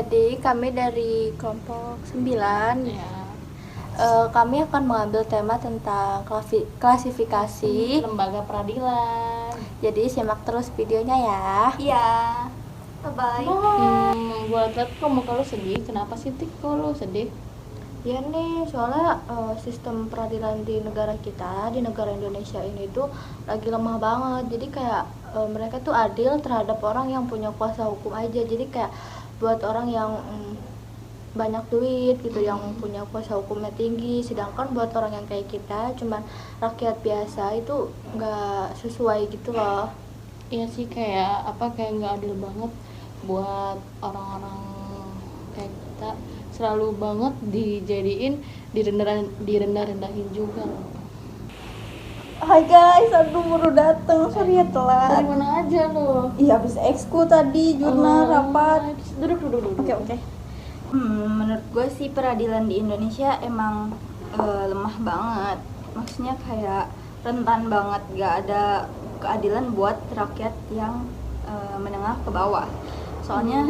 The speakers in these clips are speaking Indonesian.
Jadi kami dari kelompok 9 Ya. kami akan mengambil tema tentang klasifikasi. Lembaga peradilan. Jadi simak terus videonya ya. Iya. Bye. Buat lihat kok muka lu sedih. Kenapa sih Tik kok lu sedih? Ya nih, soalnya sistem peradilan di negara kita, di negara Indonesia ini tuh lagi lemah banget. Jadi kayak mereka tuh adil terhadap orang yang punya kuasa hukum aja. Jadi kayak buat orang yang banyak duit gitu, yang punya kuasa hukumnya tinggi, sedangkan buat orang yang kayak kita cuman rakyat biasa itu nggak sesuai gitu loh. Iya sih, kayak nggak adil banget buat orang-orang kayak kita. Selalu banget dijadiin direndahin juga loh. Hai guys, aduh baru dateng, sorry ya Dari telat. mana aja lo? Iya habis ekskul tadi, jurnal, rapat. Duduk. Oke. Menurut gue sih peradilan di Indonesia emang lemah banget. Maksudnya kayak rentan banget, gak ada keadilan buat rakyat yang menengah ke bawah. Soalnya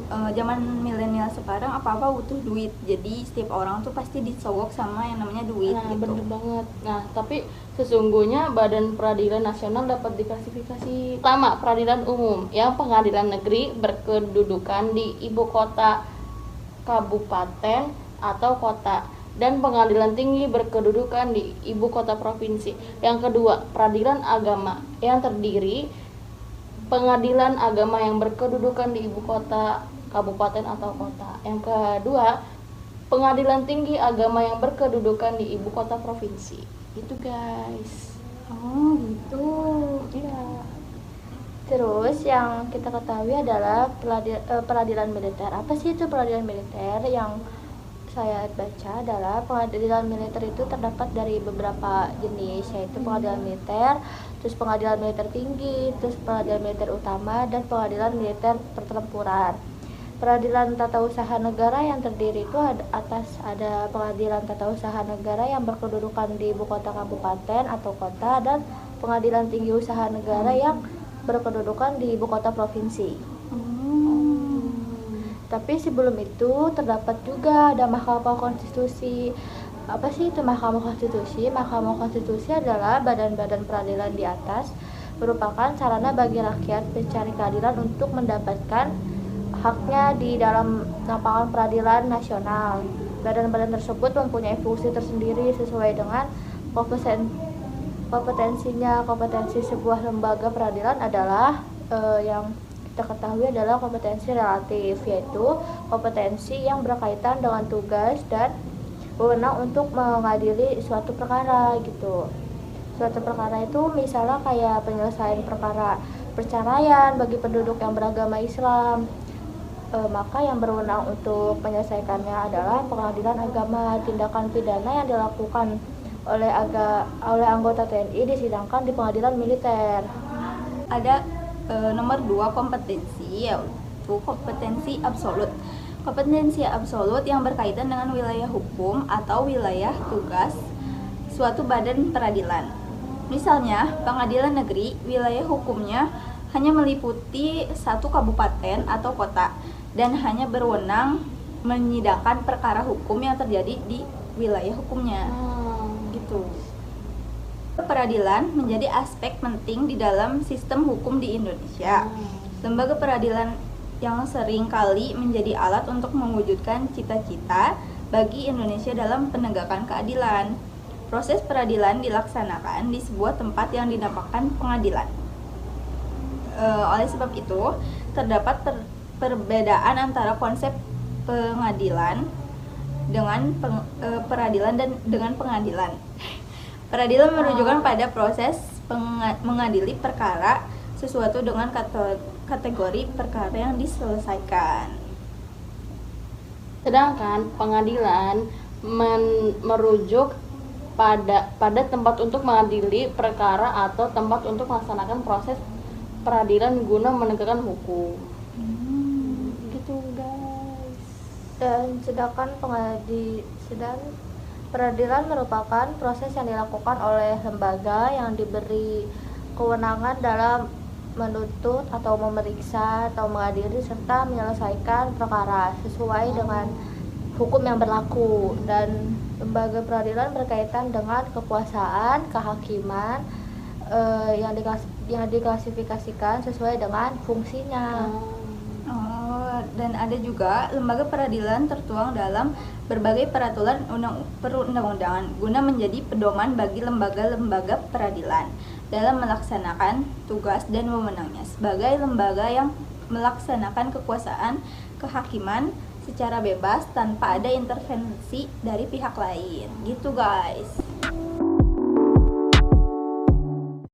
zaman milenial sekarang apa-apa butuh duit. Jadi setiap orang tuh pasti disogok sama yang namanya duit Nah, gitu. bener banget. Nah, tapi sesungguhnya Badan Peradilan Nasional dapat diklasifikasi. Pertama, peradilan umum yang pengadilan negeri berkedudukan di ibu kota kabupaten atau kota, dan pengadilan tinggi berkedudukan di ibu kota provinsi. Yang kedua, peradilan agama yang terdiri pengadilan agama yang berkedudukan di ibu kota kabupaten atau kota. Yang kedua, pengadilan tinggi agama yang berkedudukan di ibu kota provinsi. Itu guys. Oh gitu. Iya. Terus yang kita ketahui adalah peradilan militer. Apa sih itu peradilan militer? Yang saya baca adalah pengadilan militer itu terdapat dari beberapa jenis, yaitu pengadilan militer, terus pengadilan militer tinggi, terus pengadilan militer utama, dan pengadilan militer pertempuran. Peradilan tata usaha negara yang terdiri itu ada pengadilan tata usaha negara yang berkedudukan di ibu kota kabupaten atau kota, dan pengadilan tinggi usaha negara yang berkedudukan di ibu kota provinsi. Tapi sebelum itu terdapat juga ada Mahkamah Konstitusi. Apa sih itu Mahkamah Konstitusi? Mahkamah Konstitusi adalah badan-badan peradilan di atas, merupakan sarana bagi rakyat pencari keadilan untuk mendapatkan haknya di dalam lapangan peradilan nasional. Badan-badan tersebut mempunyai fungsi tersendiri sesuai dengan kompetensinya. Kompetensi sebuah lembaga peradilan adalah yang kita ketahui adalah kompetensi relatif, yaitu kompetensi yang berkaitan dengan tugas dan wewenang untuk mengadili suatu perkara gitu. Suatu perkara itu misalnya kayak penyelesaian perkara perceraian bagi penduduk yang beragama Islam, maka yang berwenang untuk menyelesaikannya adalah pengadilan agama. Tindakan pidana yang dilakukan oleh anggota TNI disidangkan di pengadilan militer. Ada nomor 2 kompetensi, yaitu kompetensi absolut. Kompetensi absolut yang berkaitan dengan wilayah hukum atau wilayah tugas suatu badan peradilan. Misalnya, pengadilan negeri wilayah hukumnya hanya meliputi satu kabupaten atau kota dan hanya berwenang menyidangkan perkara hukum yang terjadi di wilayah hukumnya. Gitu. Peradilan menjadi aspek penting di dalam sistem hukum di Indonesia. Lembaga peradilan yang sering kali menjadi alat untuk mewujudkan cita-cita bagi Indonesia dalam penegakan keadilan. Proses peradilan dilaksanakan di sebuah tempat yang dinamakan pengadilan. Oleh sebab itu, terdapat perbedaan antara konsep pengadilan dengan peradilan dan dengan pengadilan. Peradilan menunjukkan pada proses mengadili perkara sesuatu dengan kategori perkara yang diselesaikan. Sedangkan pengadilan merujuk pada tempat untuk mengadili perkara atau tempat untuk melaksanakan proses peradilan guna menegakkan hukum. Gitu guys. Dan sedangkan peradilan merupakan proses yang dilakukan oleh lembaga yang diberi kewenangan dalam menuntut atau memeriksa atau mengadili serta menyelesaikan perkara sesuai dengan hukum yang berlaku. Dan lembaga peradilan berkaitan dengan kekuasaan, kehakiman yang diklasifikasikan sesuai dengan fungsinya. Dan ada juga lembaga peradilan tertuang dalam berbagai peraturan perundang-undangan guna menjadi pedoman bagi lembaga-lembaga peradilan dalam melaksanakan tugas dan wewenangnya sebagai lembaga yang melaksanakan kekuasaan kehakiman secara bebas tanpa ada intervensi dari pihak lain. Gitu guys.